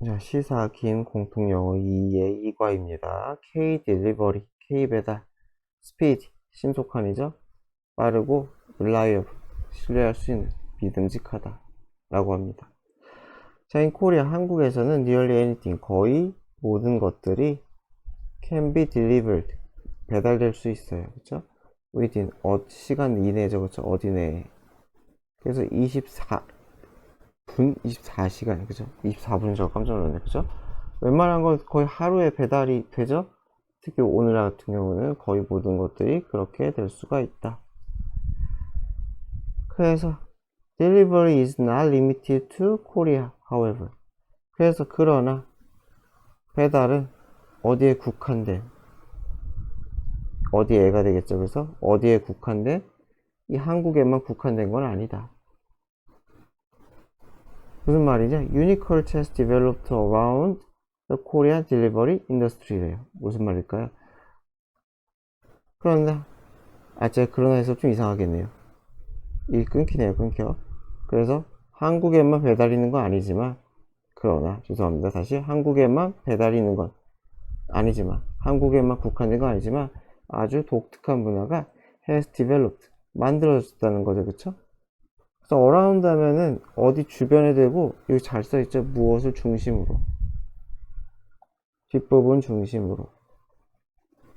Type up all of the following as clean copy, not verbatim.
자, 시사 긴 공통 영어 2의 2과입니다. K 딜리버리, K 배달, 스피드, 신속한이죠. 빠르고 reliable, 신뢰할 수 있는, 믿음직하다 라고 합니다. 자, in Korea, 한국에서는 nearly anything, 거의 모든 것들이 can be delivered, 배달될 수 있어요. 그쵸? within, 시간 이내죠. 그쵸? 어디 내에. 그래서 24시간, 그죠? 24분 저 깜짝 놀랐네, 그죠? 웬만한 건 거의 하루에 배달이 되죠? 특히 오늘 같은 경우는 거의 모든 것들이 그렇게 될 수가 있다. 그래서 delivery is not limited to Korea, however. 그래서 그러나 배달은 어디에 국한된, 어디에가 되겠죠. 그래서 어디에 국한된, 이 한국에만 국한된 건 아니다. 무슨 말이냐? Unique cultures developed around the Korean delivery industry래요. 무슨 말일까요? 그러나 제가 그러나 해서 좀 이상하겠네요. 이 끊기네요. 끊겨. 그래서 한국에만 배달이 있는 건 아니지만, 그러나 죄송합니다. 다시 한국에만 배달이 있는 건 아니지만, 한국에만 국한된 건 아니지만 아주 독특한 문화가 has developed, 만들어졌다는 거죠. 그쵸? 그래서 around 하면은 어디 주변에 되고, 여기 잘 써있죠. 무엇을 중심으로, 뒷부분 중심으로.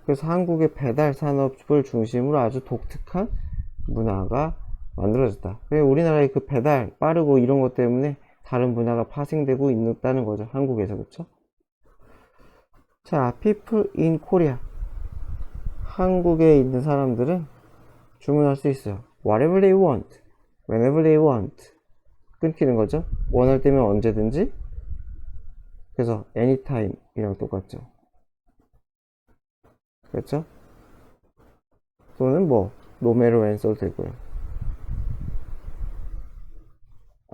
그래서 한국의 배달 산업을 중심으로 아주 독특한 문화가 만들어졌다. 우리나라의 그 배달 빠르고 이런 것 때문에 다른 문화가 파생되고 있다는 거죠. 한국에서. 그쵸? 자, people in Korea, 한국에 있는 사람들은 주문할 수 있어요. whatever they want, whenever they want. 끊기는 거죠. 원할 때면 언제든지. 그래서 anytime 이랑 똑같죠. 그렇죠? 또는 뭐 no matter when 써도 되고요.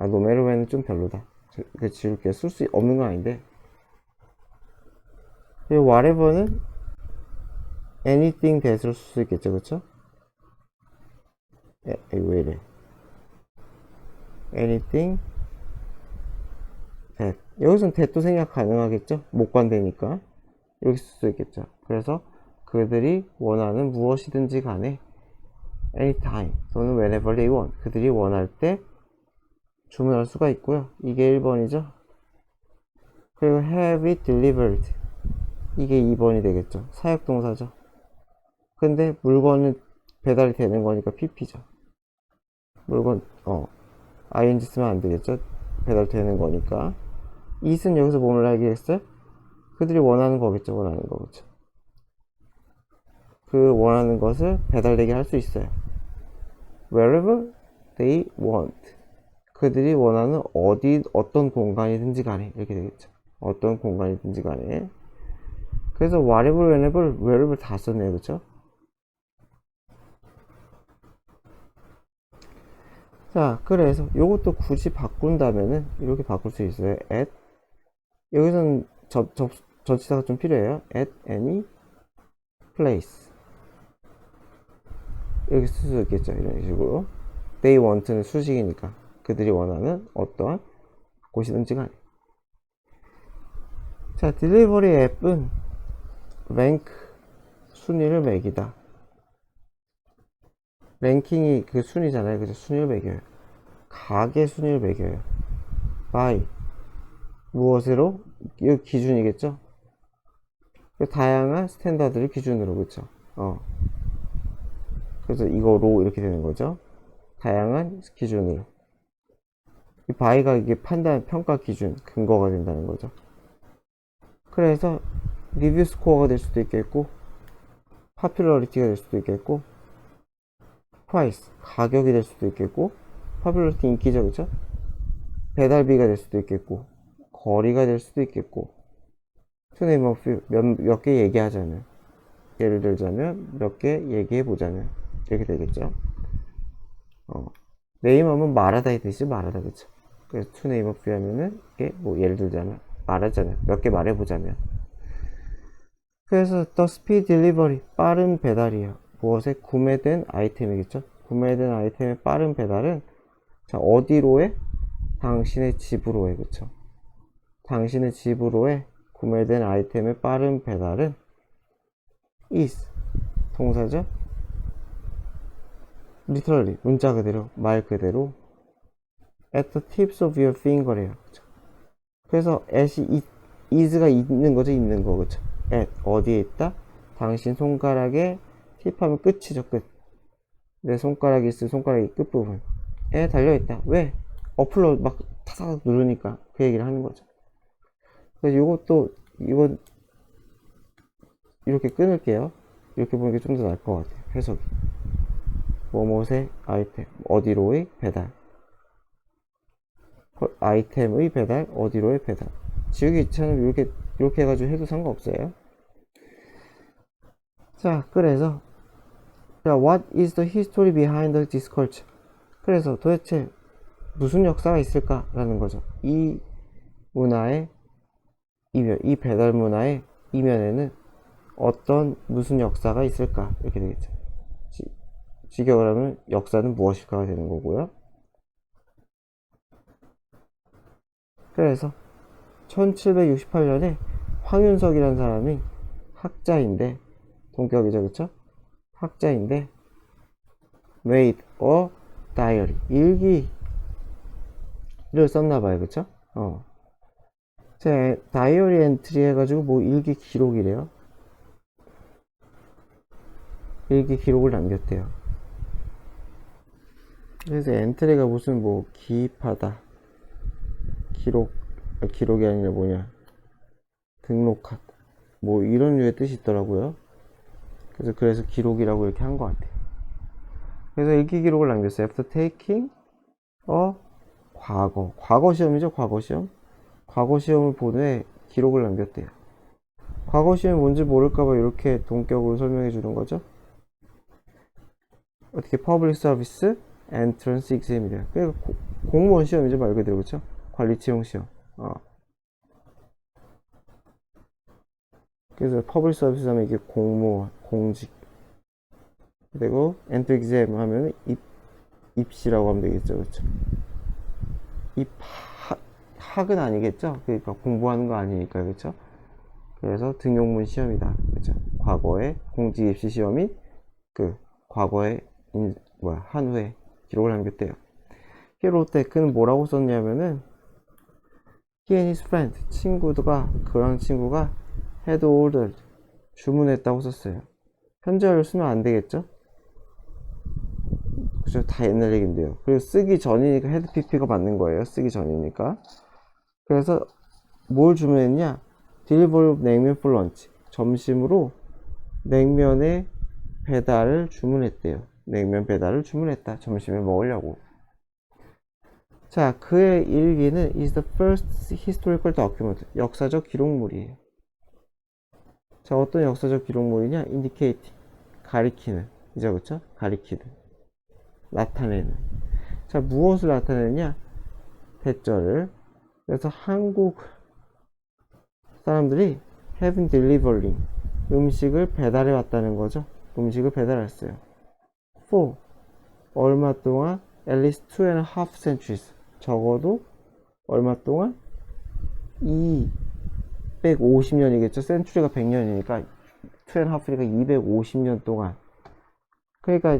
no matter when은 좀 별로다. 그 지울게 쓸 수 없는 건 아닌데. whatever는 anything that으로 쓸 수 있겠죠. 그쵸? 왜 이래? anything that. 여기서는 that도 생략 가능하겠죠? 목관되니까. 이렇게 쓸 수 있겠죠. 그래서 그들이 원하는 무엇이든지 간에 anytime 또는 whenever they want, 그들이 원할 때 주문할 수가 있고요. 이게 1번이죠. 그리고 have it delivered, 이게 2번이 되겠죠. 사역동사죠. 근데 물건은 배달이 되는 거니까 pp죠. 물건 ing 쓰면 안 되겠죠. 배달되는 거니까. it은 여기서 뭘 알겠어요? 그들이 원하는 거겠죠. 원하는 거겠죠. 그 원하는 것을 배달되게 할 수 있어요. wherever they want, 그들이 원하는 어떤 공간이든지 간에, 이렇게 되겠죠. 어떤 공간이든지 간에. 그래서 whatever, whenever, wherever 다 썼네요. 그쵸? 자, 그래서 요것도 굳이 바꾼다면은 이렇게 바꿀 수 있어요. at, 여기서는 전치사가 좀 필요해요. at any place, 이렇게 쓸 수 있겠죠. 이런 식으로. they want는 수식이니까 그들이 원하는 어떠한 곳이든지 간에. 자, 딜리버리 앱은 랭크, 순위를 매기다. 랭킹이 그 순위잖아요. 그죠? 순위를 매겨요. 가게 순위를 매겨요. by, 무엇으로? 이 기준이겠죠? 다양한 스탠다드를 기준으로. 그쵸? 그래서 이거로 이렇게 되는 거죠. 다양한 기준으로. 이 by가 이게 판단, 평가 기준, 근거가 된다는 거죠. 그래서 리뷰 스코어가 될 수도 있겠고, 파퓰러리티가 될 수도 있겠고, 프라이스, 가격이 될 수도 있겠고, 파퓰러리티 인기죠. 그쵸? 배달비가 될 수도 있겠고, 거리가 될 수도 있겠고, 몇 개 얘기하자면, 예를 들자면 몇 개 얘기해보자면 이렇게 되겠죠. 네임하면 말하다의 뜻이 말하다. 그쵸? 그래서 to name a few 하면은 이게 뭐 예를 들자면 말하자면, 몇 개 말해보자면. 그래서 the speed delivery, 빠른 배달이에요. 무엇에? 구매된 아이템이겠죠. 구매된 아이템의 빠른 배달은, 자, 어디로 해? 당신의 집으로 해. 그쵸? 당신의 집으로의 구매된 아이템의 빠른 배달은 is 동사죠. literally 문자 그대로 말 그대로 at the tips of your finger래요. 그쵸? 그래서 at이 is가 있는 거죠. 있는 거 그쵸? at 어디에 있다? 당신 손가락에 팁하면 끝이죠. 끝. 내 손가락이 있을 손가락이 끝부분에 달려있다. 왜? 어플로 막 타삭 누르니까 그 얘기를 하는 거죠. 그래서 이건 이렇게 끊을게요. 이렇게 보는 게 좀 더 나을 것 같아요. 해석이. 뭐뭐의 아이템, 어디로의 배달. 아이템의 배달, 어디로의 배달. 지우기 귀찮으면 이렇게 해가지고 해도 상관없어요. 자, 그래서 자, what is the history behind this culture? 그래서 도대체 무슨 역사가 있을까라는 거죠. 이 문화의 이면, 이 배달 문화의 이면에는 무슨 역사가 있을까? 이렇게 되겠죠. 직역을 하면 역사는 무엇일까가 되는 거고요. 그래서 1768년에 황윤석이라는 사람이 학자인데 동격이죠, 그쵸? 학자인데 made a diary 일기를 썼나봐요, 그쵸? 제 다이어리 엔트리 해가지고 뭐 일기 기록이래요. 일기 기록을 남겼대요. 그래서 엔트리가 무슨 뭐 기입하다 기록이 아니라 뭐냐 등록하다 뭐 이런 류의 뜻이 있더라고요. 그래서 기록이라고 이렇게 한 것 같아요. 그래서 일기 기록을 남겼어요. After taking 과거 시험이죠. 과거 시험을 본 후에 기록을 남겼대요. 과거 시험이 뭔지 모를까봐 이렇게 동격으로 설명해 주는 거죠. 어떻게 Public Service Entrance Exam이래요. 그러니까 공무원 시험이죠, 말 그대로. 그쵸? 관리치용 시험. 그래서 Public Service 하면 이게 공무원, 공직. 그리고 Enter Exam 하면 입시라고 하면 되겠죠, 그쵸? 학은 아니겠죠? 그러니까 공부하는 거 아니니까, 그쵸? 그래서 등용문 시험이다, 그쵸? 과거의 공직 입시 시험이 과거의 한후에 기록을 남겼대요. 롯데 그는 뭐라고 썼냐면은 he and his friend 그런 친구가 had ordered 주문했다고 썼어요. 현재 완료 쓰면 안 되겠죠? 그죠? 다 옛날 얘긴데요. 그리고 쓰기 전이니까 had pp가 맞는 거예요. 쓰기 전이니까. 그래서 뭘 주문했냐? deliver 냉면 for lunch 점심으로 냉면의 배달을 주문했대요. 냉면 배달을 주문했다. 점심에 먹으려고. 자, 그의 일기는 is the first historical document. 역사적 기록물이에요. 자, 어떤 역사적 기록물이냐? indicate. 가리키는. 이죠, 그쵸? 가리키는. 나타내는. 자, 무엇을 나타내느냐? 대절을. 그래서 한국 사람들이 have delivering. 음식을 배달해 왔다는 거죠. 음식을 배달했어요. for. 얼마 동안? at least 2.5 centuries. 적어도 얼마 동안? 250년이겠죠. 센츄리가 100년이니까 2.5니까 250년 동안. 그러니까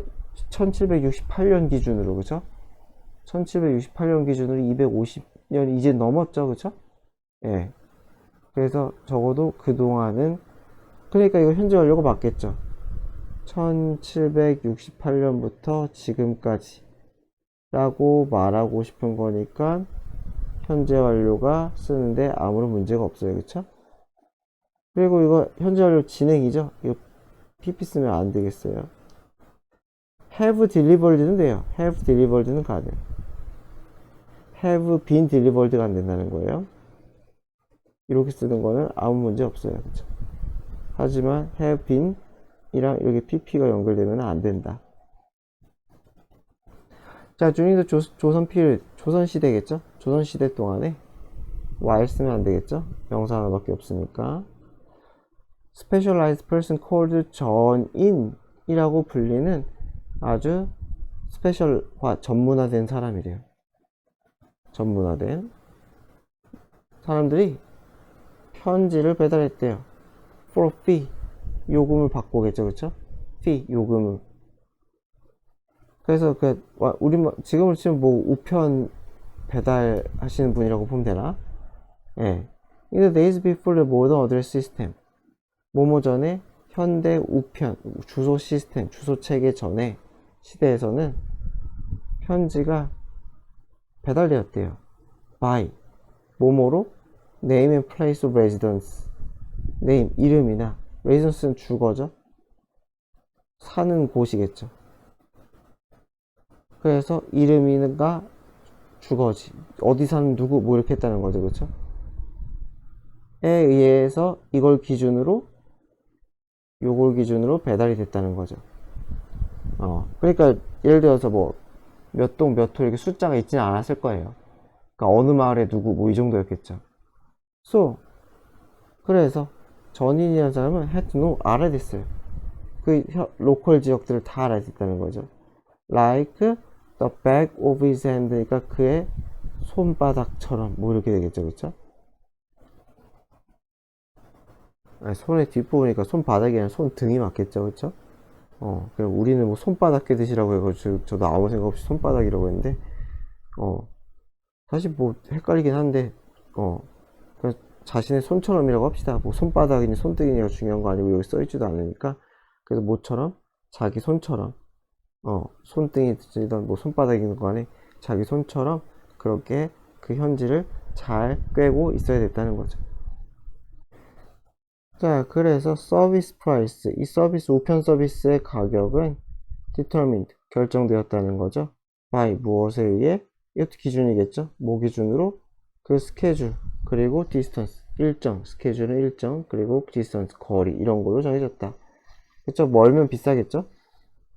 1768년 기준으로, 그죠? 1768년 기준으로 250년 이제 넘었죠, 그죠? 예. 그래서 적어도 그동안은 그러니까 이거 현재 완료가 맞겠죠. 1768년부터 지금까지 라고 말하고 싶은 거니까 현재 완료가 쓰는데 아무런 문제가 없어요. 그쵸? 그리고 이거 현재 완료 진행이죠? 이거 pp 쓰면 안 되겠어요. have delivered는 돼요. have delivered는 가능. have been delivered가 안 된다는 거예요. 이렇게 쓰는 거는 아무 문제 없어요. 그쵸? 하지만 have been 이랑 이렇게 pp가 연결되면 안 된다. 자, during the 조선 period, 조선시대겠죠? 조선시대 동안에 while 쓰면 안 되겠죠? 명사 하나밖에 없으니까. specialized person called 전인이라고 불리는 아주 전문화된 사람이래요. 전문화된. 사람들이 편지를 배달했대요. for a fee. 요금을 받고겠죠, 그쵸? fee, 요금을. 그래서 지금으로 치면 뭐 우편 배달하시는 분이라고 보면 되나? 예. In the days before the modern address system. 뭐뭐 전에 현대 우편, 주소 시스템, 주소 체계 전에 시대에서는 편지가 배달되었대요. by 뭐뭐로 name and place of residence. name, 이름이나 residence는 주거죠. 사는 곳이겠죠. 그래서 이름이가 주거지. 어디 사는 누구 뭐 이렇게 했다는 거죠. 그렇죠? 에 의해서 요걸 기준으로 배달이 됐다는 거죠. 그러니까 예를 들어서 뭐 몇 동 몇 호 이렇게 숫자가 있지는 않았을 거예요. 그러니까 어느 마을에 누구 뭐 이 정도였겠죠. So 그래서 전인이라는 사람은 had to know, 알아야 됐어요. 그 로컬 지역들을 다 알아야 됐다는 거죠. Like the back of his hand. 그러니까 그의 손바닥처럼 뭐 이렇게 되겠죠. 그렇죠? 아니, 손의 뒷부분이니까 손바닥이 아니라 손등이 맞겠죠. 그렇죠? 그럼 우리는 뭐 손바닥 깨듯이라고 해가지고 저도 아무 생각 없이 손바닥이라고 했는데 사실 뭐 헷갈리긴 한데 그냥 자신의 손처럼이라고 합시다. 뭐 손바닥이니 손등이니가 중요한 거 아니고 여기 써있지도 않으니까. 그래서 뭐처럼 자기 손처럼 손등이든 뭐 손바닥이든 간에 자기 손처럼 그렇게 그 현지를 잘 꿰고 있어야 됐다는 거죠. 자, 그래서 서비스 프라이스, 이 서비스, 우편 서비스의 가격은 determined, 결정되었다는 거죠. by, 무엇에 의해? 이것도 기준이겠죠. 뭐 기준으로? 그 스케줄, 그리고 distance, 일정, 스케줄은 일정, 그리고 distance, 거리, 이런 걸로 정해졌다. 그쵸? 멀면 비싸겠죠?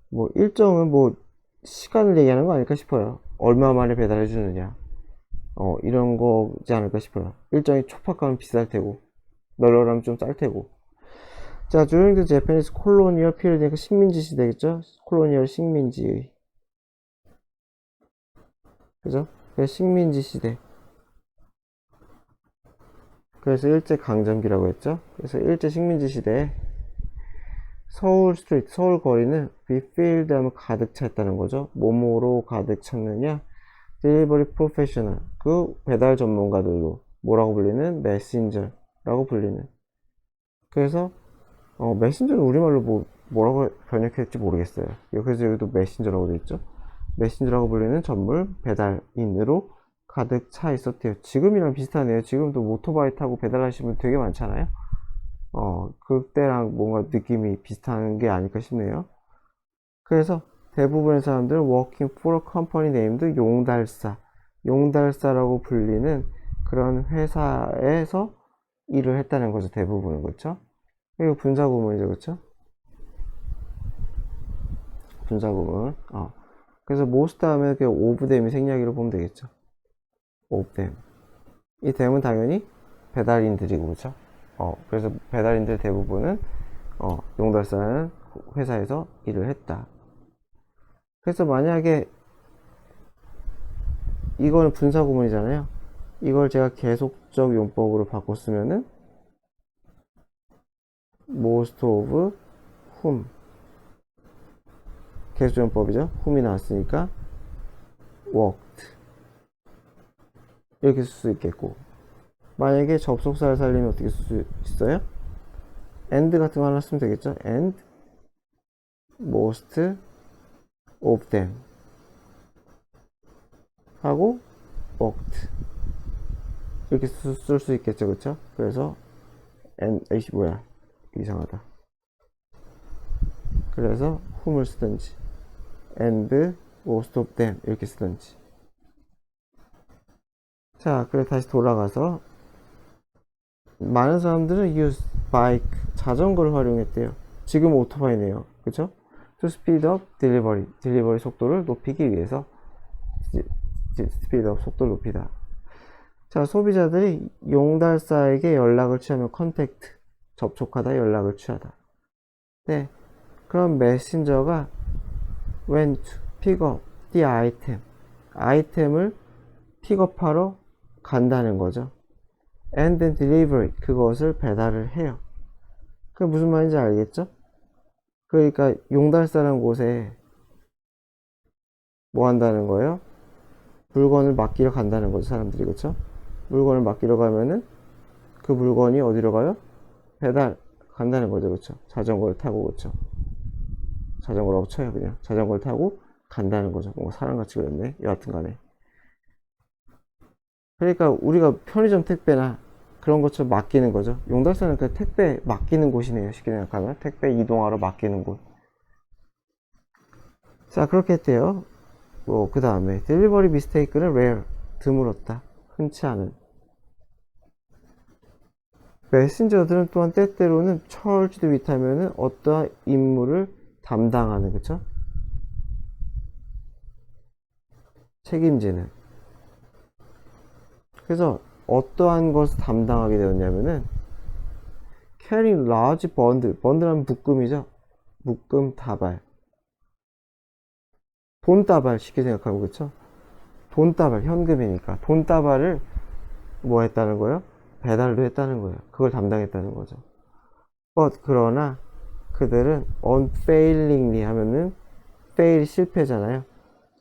뭐 일정은 뭐 시간을 얘기하는 거 아닐까 싶어요. 얼마 만에 배달해 주느냐, 이런 거지 않을까 싶어요. 일정이 촉박하면 비쌀 테고 널널하면 좀 쌀 테고. 자, during the Japanese colonial period, 그러니까 식민지 시대겠죠? 콜로니얼 식민지의, 그죠? 식민지 시대. 그래서 일제 강점기라고 했죠? 그래서 일제 식민지 시대에 서울 스트리트, 서울 거리는 be filled 하면 가득 찼다는 거죠. 뭐뭐로 가득 찼느냐? delivery professional, 그 배달 전문가들로 뭐라고 불리는? messenger라고 불리는. 그래서 메신저는 우리말로 뭐라고 번역했지 모르겠어요. 그래서 여기도 메신저라고 되어 있죠. 메신저라고 불리는 전물 배달인으로 가득 차 있었대요. 지금이랑 비슷하네요. 지금도 오토바이 타고 배달하시는 분 되게 많잖아요. 그때랑 뭔가 느낌이 비슷한 게 아닐까 싶네요. 그래서 대부분의 사람들은 working for a company named 용달사라고 불리는 그런 회사에서 일을 했다는 거죠. 대부분은. 그렇죠? 이거 분사구문이죠. 그렇죠? 분사구문. 그래서 most 다음에 그 of them이 생략기로 보면 되겠죠. of them. 이 them은 당연히 배달인들이고, 그렇죠? 그래서 배달인들 대부분은 용달사라는 회사에서 일을 했다. 그래서 만약에 이거는 분사구문이잖아요. 이걸 제가 계속적 용법으로 바꿨으면은 most of whom, 계속적 용법이죠. whom이 나왔으니까 worked, 이렇게 쓸 수 있겠고, 만약에 접속사를 살리면 어떻게 쓸 수 있어요? and 같은 거 하나 쓰면 되겠죠. and most of them 하고 worked, 이렇게 쓸 수 있겠죠. 그쵸? 그래서 에이씨 뭐야, 이상하다. 그래서 whom을 쓰든지 and most of them 이렇게 쓰든지. 자, 그래 다시 돌아가서 많은 사람들은 use bike, 자전거를 활용했대요. 지금 오토바이네요. 그쵸? to speed up delivery 속도를 높이기 위해서. speed up, 속도를 높이다. 자, 소비자들이 용달사에게 연락을 취하면 contact, 접촉하다, 연락을 취하다. 네, 그럼 메신저가 went to pick up the 아이템을 픽업하러 간다는 거죠. and then deliver it. 그것을 배달을 해요. 그게 무슨 말인지 알겠죠? 그러니까 용달사라는 곳에 뭐 한다는 거예요? 물건을 맡기러 간다는 거죠, 사람들이. 그쵸? 물건을 맡기러 가면은 그 물건이 어디로 가요? 배달 간다는 거죠. 그쵸? 자전거를 타고. 그쵸? 자전거라고 쳐요. 그냥 자전거를 타고 간다는 거죠. 뭔가 사람같이 그렸네. 여하튼 간에. 그러니까 우리가 편의점 택배나 그런 것처럼 맡기는 거죠. 용달사는 그 택배 맡기는 곳이네요. 쉽게 생각하면 택배 이동하러 맡기는 곳. 자, 그렇게 했대요. 뭐 그 다음에 delivery mistake는 rare, 드물었다, 흔치 않은. 메신저들은 또한 때때로는 charged with 하면은 어떠한 임무를 담당하는, 그쵸? 책임지는. 그래서 어떠한 것을 담당하게 되었냐면은 carrying large bundle, bundle하면 묶음이죠. 묶음, 다발, 돈다발 쉽게 생각하고. 그쵸? 돈다발, 현금이니까 돈다발을 뭐 했다는 거예요? 배달도 했다는 거예요. 그걸 담당했다는 거죠. but 그러나 그들은 unfailingly 하면은 fail 실패잖아요.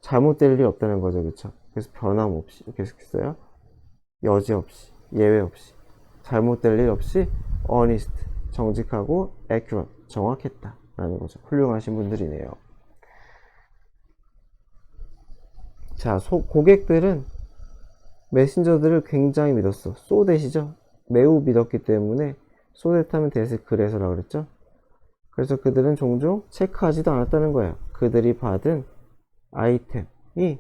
잘못될 일이 없다는 거죠. 그쵸? 그래서 변함없이 이렇게 했어요. 여지없이, 예외 없이, 잘못될 일 없이 honest, 정직하고 accurate, 정확했다 라는 거죠. 훌륭하신 분들이네요. 자, 고객들은 메신저들을 굉장히 믿었어. so that이죠. 매우 믿었기 때문에 so that 하면 that을 그래서라고 그랬죠. 그래서 그들은 종종 체크하지도 않았다는 거예요. 그들이 받은 아이템이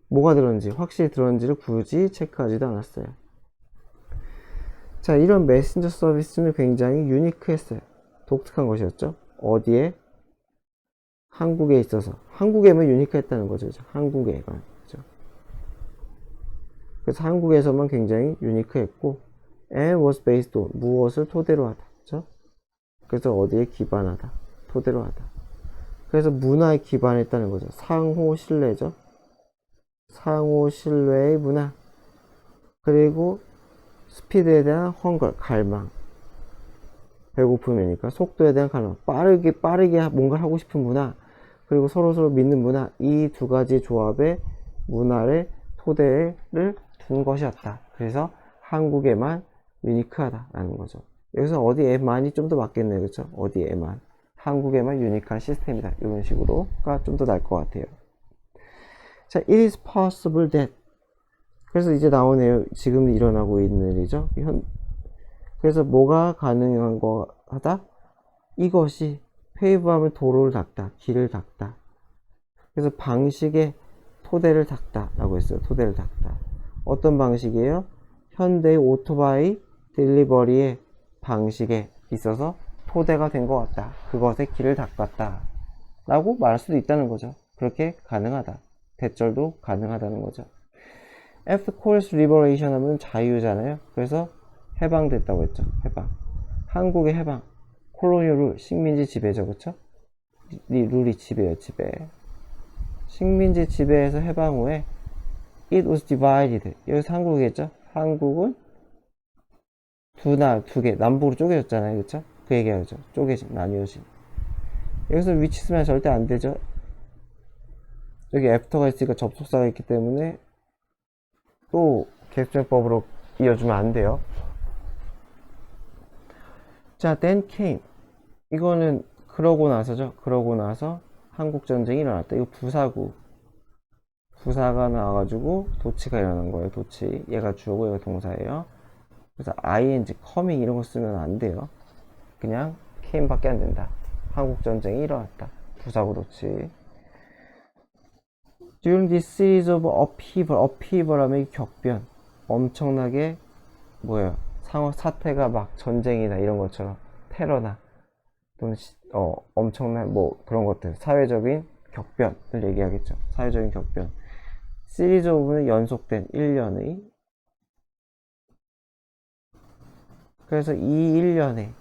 뭐가 들었는지, 확실히 들었는지를 굳이 체크하지도 않았어요. 자, 이런 메신저 서비스는 굉장히 유니크했어요. 독특한 것이었죠. 어디에? 한국에 있어서. 한국에만 유니크했다는 거죠. 한국에만. 그죠? 그래서 한국에서만 굉장히 유니크했고, and was based on, 무엇을 토대로 하다. 그죠? 그래서 어디에 기반하다. 토대로 하다. 그래서 문화에 기반했다는 거죠. 상호 신뢰죠. 상호 신뢰의 문화. 그리고 스피드에 대한 헝거, 갈망. 배고픔이니까 속도에 대한 갈망. 빠르게 뭔가 하고 싶은 문화. 그리고 서로 믿는 문화. 이 두 가지 조합의 문화의 토대를 둔 것이었다. 그래서 한국에만 유니크하다라는 거죠. 여기서 어디에만이 좀 더 맞겠네요. 그렇죠? 어디에만. 한국에만 유니크한 시스템이다. 이런 식으로가 좀 더 나을 것 같아요. 자, it is possible that. 그래서 이제 나오네요. 지금 일어나고 있는 일이죠. 그래서 뭐가 가능한 거하다? 이것이 페이브하면 도로를 닦다, 길을 닦다. 그래서 방식의 토대를 닦다 라고 했어요. 토대를 닦다. 어떤 방식이에요? 현대의 오토바이 딜리버리의 방식에 있어서 토대가 된 것 같다. 그것의 길을 닦았다 라고 말할 수도 있다는 거죠. 그렇게 가능하다. 대절도 가능하다는 거죠. After Korea's liberation 하면 자유잖아요. 그래서 해방됐다고 했죠. 해방. 한국의 해방. 콜로니얼 룰, 식민지 지배죠. 그쵸? 룰이 지배예요. 지배. 식민지 지배에서 해방 후에 it was divided. 여기서 한국이겠죠? 한국은 두 개, 남북으로 쪼개졌잖아요. 그쵸? 그 얘기하죠. 쪼개진, 나뉘어진. 여기서 위치 쓰면 절대 안 되죠. 여기 after가 있으니까 접속사가 있기 때문에 또 계수정법으로 이어주면 안 돼요. 자, then came. 이거는 그러고 나서죠. 그러고 나서 한국전쟁이 일어났다. 이거 부사구. 부사가 나와가지고 도치가 일어난 거예요. 도치. 얘가 주어고 얘가 동사예요. 그래서 ing, coming 이런 거 쓰면 안 돼요. 그냥 came 밖에 안 된다. 한국전쟁이 일어났다. 부사구 도치. During this series of upheaval, upheaval 하면 격변. 엄청나게 뭐예요? 사태가 막 전쟁이나 이런 것처럼 테러나 또는 엄청난 뭐 그런 것들, 사회적인 격변을 얘기하겠죠. 사회적인 격변. 시리즈 오브는 연속된 1년의. 그래서 이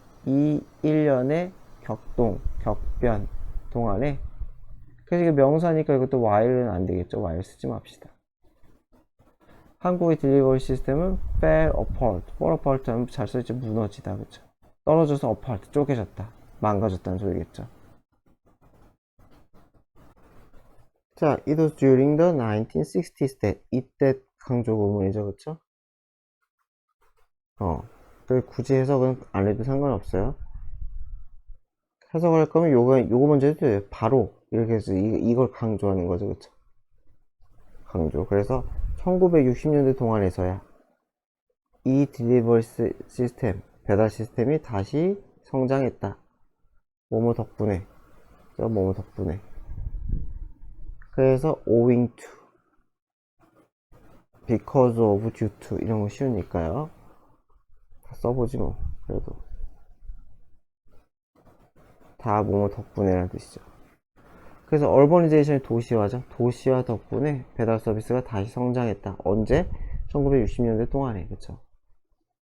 1년의 격변 동안에. 그래서 이게 명사니까 이것도 while은 안 되겠죠. while 쓰지 맙시다. 한국의 딜리버리 시스템은 fell apart. fall apart 하면 잘 써있죠. 무너지다. 그쵸? 떨어져서 apart. 쪼개졌다. 망가졌다는 소리겠죠. 자, it was during the 1960s that. 이때 강조 구문이죠. 그쵸? 굳이 해석은 안 해도 상관없어요. 해석을 할 거면 요거 먼저 해도 돼요. 바로. 이렇게 해서 이걸 강조하는 거죠. 그쵸? 강조. 그래서 1960년대 동안에서야 이 딜리버리 시스템, 배달 시스템이 다시 성장했다. 뭐뭐 덕분에. 뭐뭐 덕분에. 그래서 owing to, because of, due to 이런 거 쉬우니까요. 다 써보지 뭐. 그래도 다 뭐뭐 덕분에라는 뜻이죠. 그래서 urbanization 도시화죠. 도시화 덕분에 배달 서비스가 다시 성장했다. 언제? 1960년대 동안에. 그쵸?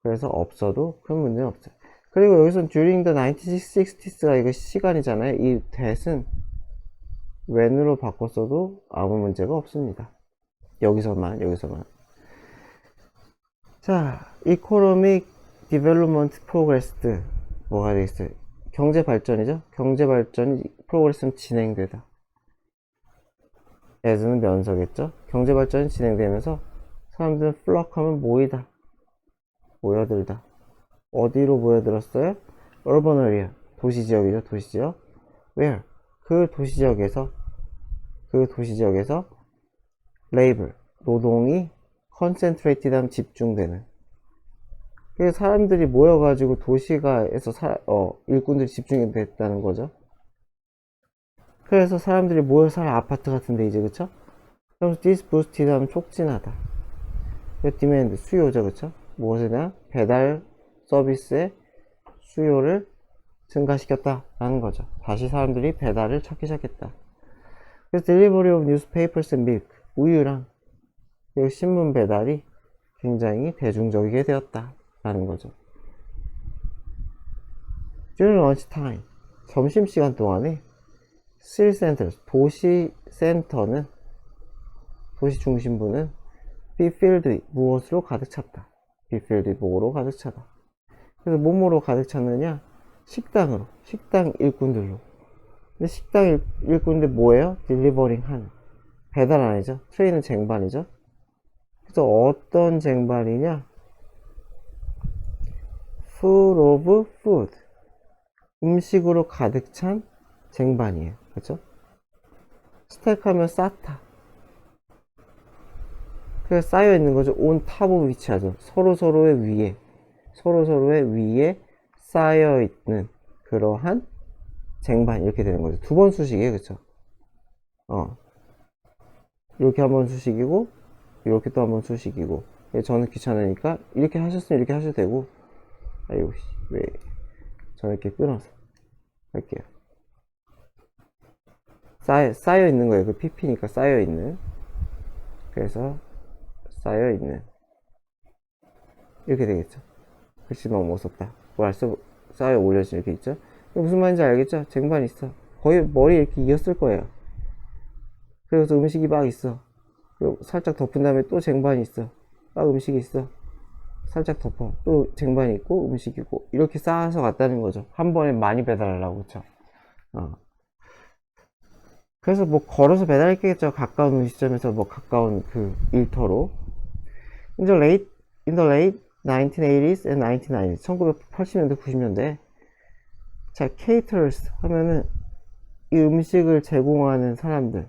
그래서 없어도 큰 문제는 없어요. 그리고 여기서 during the 1960s가 이거 시간이잖아요. 이 that은 when으로 바꿨어도 아무 문제가 없습니다. 여기서만. 자, economic development progressed. 뭐가 되겠어요? 경제 발전이죠? 경제 발전이 프로그레스는 진행되다. as는 면서겠죠? 경제 발전이 진행되면서 사람들은 flock 하면 모이다. 모여들다. 어디로 모여들었어요? urban area. 도시 지역이죠, 도시 지역. where? 그 도시 지역에서 labor. 노동이 concentrated 하면 집중되는. 그래서 사람들이 모여가지고 도시가에서 일꾼들이 집중이 됐다는 거죠. 그래서 사람들이 모여 사는 아파트 같은데 이제 그쵸? 그래서 this boosted 하면 촉진하다. demand 수요죠, 그쵸? 무엇이냐? 배달 서비스의 수요를 증가시켰다라는 거죠. 다시 사람들이 배달을 찾기 시작했다. 그래서 delivery of newspapers and milk, 우유랑 신문 배달이 굉장히 대중적이게 되었다라는 거죠. during lunch time, 점심시간 동안에 city centers, 도시 센터는, 도시 중심부는 be filled, 무엇으로 가득 찼다. be filled, 뭐로 가득 차다. 그래서 뭐뭐로 가득 찼느냐? 식당으로, 식당 일꾼들로. 근데 식당 일꾼인데 뭐예요? 딜리버링 하는, 배달 아니죠? 트레이는 쟁반이죠? 그래서 어떤 쟁반이냐? full of food, 음식으로 가득 찬 쟁반이에요. 그렇죠? 스택하면 쌓다. 그래서 쌓여 있는 거죠. on top에 위치하죠. 서로서로의 위에 쌓여 있는 그러한 쟁반, 이렇게 되는 거죠. 두 번 수식이에요. 그쵸? 이렇게 한 번 수식이고, 이렇게 또 한 번 수식이고. 저는 귀찮으니까 이렇게 하셨으면 이렇게 하셔도 되고, 아이고, 왜 저는 이렇게 끊어서 할게요. 쌓여 있는 거예요. 그 PP니까 쌓여 있는. 그래서 쌓여 있는, 이렇게 되겠죠. 글씨 너무 못 썼다. 쌓여 올려져 이렇게 있죠. 무슨 말인지 알겠죠? 쟁반 있어. 거의 머리 이렇게 이었을 거예요. 그래서 음식이 막 있어. 그리고 살짝 덮은 다음에 또 쟁반이 있어. 막 음식이 있어. 살짝 덮어. 또 쟁반이 있고 음식이 있고. 이렇게 쌓아서 갔다는 거죠. 한 번에 많이 배달하려고. 그쵸? 그래서 뭐 걸어서 배달했겠죠. 가까운 음식점에서 뭐 가까운 그 일터로. In the late 1980s and 1990s, 1980년대, 90년대. 자, caterers 하면은 이 음식을 제공하는 사람들,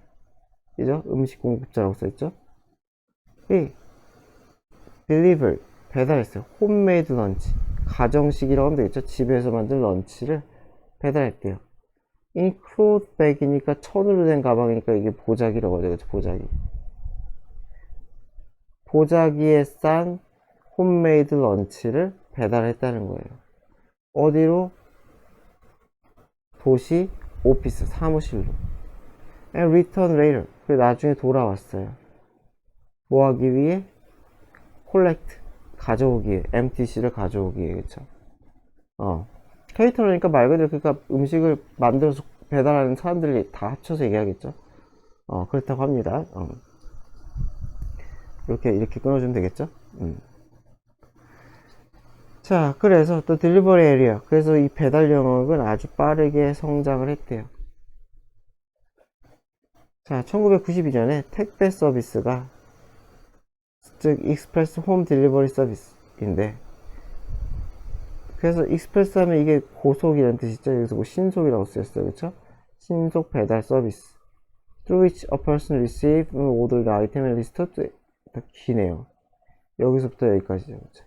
그죠? 음식 공급자라고 써있죠? 이 deliver, 배달했어요. homemade lunch, 가정식이라고 하면 되겠죠? 집에서 만든 런치를 배달했대요. 이 cloth bag이니까 천으로 된 가방이니까 이게 보자기라고 하죠. 그쵸? 보자기. 보자기에 싼 홈메이드 런치를 배달했다는 거예요. 어디로? 도시 오피스, 사무실로. And return later. 그리고 나중에 돌아왔어요. 뭐 하기 위해? collect, 가져오기 위해. MTC를 가져오기 위해. 그쵸? 케이터러니까 말 그대로 그러니까 음식을 만들어서 배달하는 사람들이 다 합쳐서 얘기하겠죠. 그렇다고 합니다. 이렇게 끊어주면 되겠죠? 자, 그래서 또 딜리버리 에리어. 그래서 이 배달 영역은 아주 빠르게 성장을 했대요. 자, 1992년에 택배 서비스가, 즉, 익스프레스 홈 딜리버리 서비스인데, 그래서 익스프레스 하면 이게 고속이라는 뜻이죠. 여기서 뭐 신속이라고 쓰였어요. 그쵸? 신속 배달 서비스. Through which a person receive an ordered item and listed. 기네요. 여기서부터 여기까지죠. 그쵸?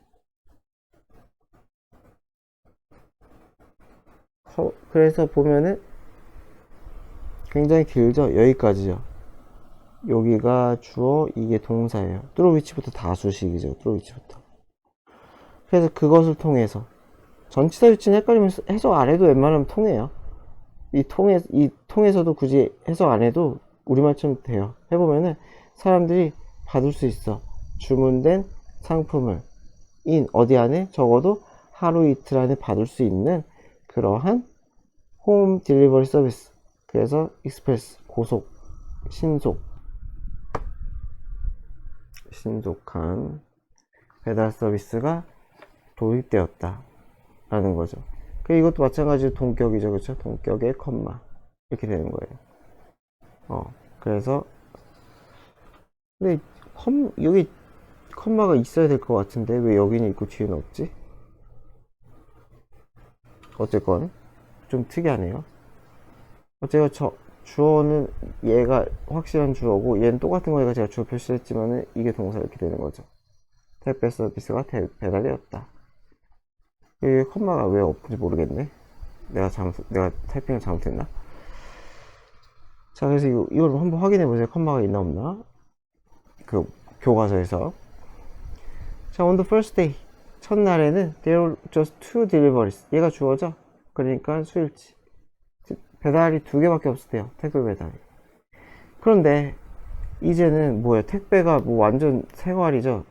그래서 보면은 굉장히 길죠. 여기까지죠. 여기가 주어, 이게 동사예요. through which부터 다수식이죠. through which부터. 그래서 그것을 통해서 전치사 위치는 헷갈리면 해석 안 해도 웬만하면 통해요. 이 통해서도 굳이 해석 안 해도 우리말처럼 돼요. 해보면은 사람들이 받을 수 있어. 주문된 상품을 어디 안에 적어도 하루 이틀 안에 받을 수 있는 그러한 홈 딜리버리 서비스. 그래서 익스프레스, 고속, 신속한 배달 서비스가 도입되었다 라는 거죠. 이것도 마찬가지로 동격이죠. 그렇죠? 동격의 컴마 이렇게 되는 거예요. 그래서 근데 여기 컴마가 있어야 될 것 같은데 왜 여기는 있고 뒤에는 없지? 어쨌건 좀 특이하네요. 제가 주어는 얘가 확실한 주어고 얘는 똑같은 거니까 제가 주어 표시했지만은 이게 동사 이렇게 되는 거죠. 택배 서비스가 배달되었다. 이 컴마가 왜 없는지 모르겠네. 내가 타이핑을 잘못했나? 자, 그래서 이걸 한번 확인해 보세요. 컴마가 있나 없나? 그 교과서에서. 자, on the first day. 첫날에는 there were just 2 deliveries. 얘가 주어죠? 그러니까 수일치. 배달이 2개밖에 없었대요. 택배 배달이. 그런데 이제는 뭐예요? 택배가 뭐 완전 생활이죠.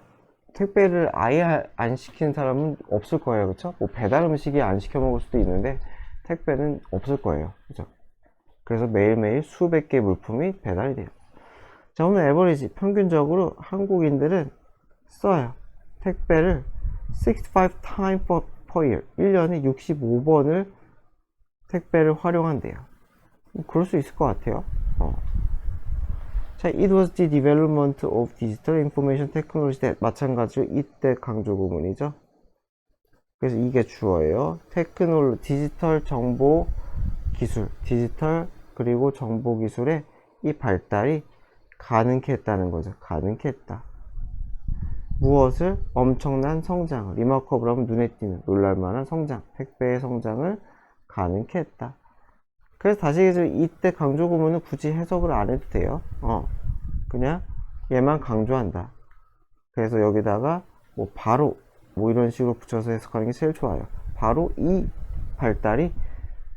택배를 아예 안 시키는 사람은 없을 거예요. 그쵸? 뭐 배달 음식이 안 시켜 먹을 수도 있는데 택배는 없을 거예요. 그죠? 그래서 매일매일 수백 개의 물품이 배달이 돼요. 자, 오늘 에버리지 평균적으로 한국인들은 써요. 택배를 65 times per year. 1년에 65번을 택배를 활용한대요. 그럴 수 있을 것 같아요. 자, it was the development of digital information technology that 마찬가지로 이때 강조 구문이죠. 그래서 이게 주어예요. 디지털 정보 기술, 디지털 그리고 정보 기술의 이 발달이 가능케 했다는 거죠. 가능케 했다. 무엇을? 엄청난 성장을. 리마커블 하면 눈에 띄는 놀랄만한 성장. 택배의 성장을 가능케 했다. 그래서 다시 이때 강조 구문은 굳이 해석을 안 해도 돼요. 그냥 얘만 강조한다. 그래서 여기다가 뭐 바로 뭐 이런 식으로 붙여서 해석하는 게 제일 좋아요. 바로 이 발달이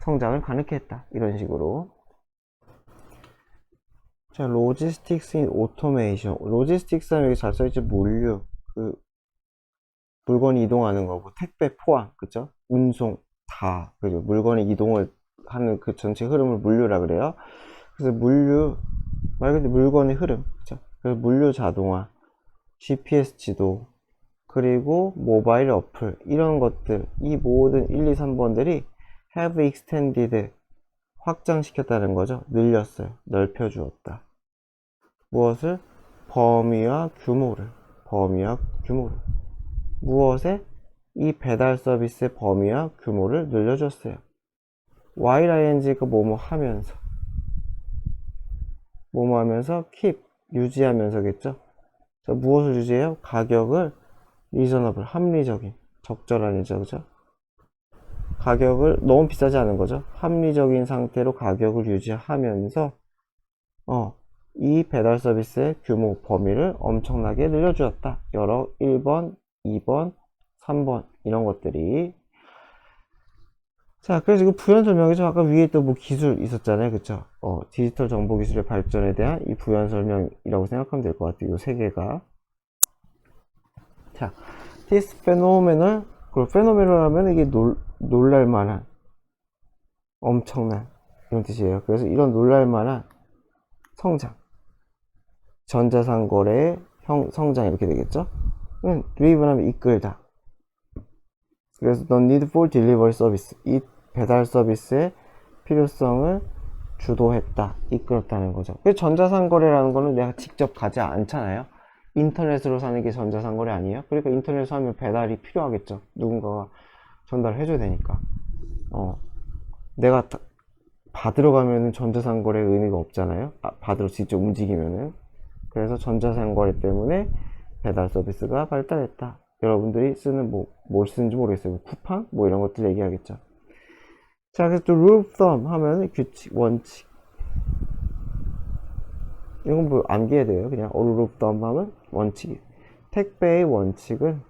성장을 가능케 했다. 이런 식으로. 자, 로지스틱스 인 오토메이션. 로지스틱스 하면 여기 잘 써있지. 물류. 물건이 이동하는 거고, 택배 포함. 그쵸? 운송. 다. 그죠? 물건이 이동을 하는 그 전체 흐름을 물류라 그래요. 그래서 말 그대로 물건의 흐름. 그쵸? 그래서 물류 자동화, GPS 지도, 그리고 모바일 어플, 이런 것들, 이 모든 1, 2, 3번들이 have extended, 확장시켰다는 거죠. 늘렸어요. 넓혀주었다. 무엇을? 범위와 규모를. 무엇에? 이 배달 서비스의 범위와 규모를 늘려줬어요. while ing가 뭐뭐 하면서 keep, 유지하면서겠죠. 자, 무엇을 유지해요? 가격을 reasonable, 합리적인, 적절한이죠. 그죠? 가격을 너무 비싸지 않은 거죠. 합리적인 상태로 가격을 유지하면서 이 배달 서비스의 규모, 범위를 엄청나게 늘려주었다. 여러 1번, 2번, 3번 이런 것들이. 자, 그래서 이거 부연 설명이죠. 아까 위에 또 뭐 기술 있었잖아요. 그쵸? 디지털 정보 기술의 발전에 대한 이 부연 설명이라고 생각하면 될 것 같아요. 이 세 개가. 자, this phenomenal, 그리고 phenomenal 하면 이게 놀랄만한, 엄청난, 이런 뜻이에요. 그래서 이런 놀랄만한 성장. 전자상거래의 성장 이렇게 되겠죠? driven 하면 이끌다. 그래서 the need for delivery service. 이 배달 서비스의 필요성을 주도했다, 이끌었다는 거죠. 그래서 전자상거래라는 거는 내가 직접 가지 않잖아요. 인터넷으로 사는 게 전자상거래 아니에요? 그러니까 인터넷으로 하면 배달이 필요하겠죠. 누군가가 전달을 해줘야 되니까. 내가 받으러 가면은 전자상거래 의미가 없잖아요. 받으러 직접 움직이면은. 그래서 전자상거래 때문에 배달 서비스가 발달했다. 여러분들이 쓰는 뭘 쓰는지 모르겠어요. 쿠팡? 뭐 이런 것들 얘기하겠죠. 자, 그래서 또 rule of thumb 하면 규칙, 원칙. 이건 뭐 암기해야 돼요. 그냥 rule of thumb 하면 원칙이. 택배의 원칙은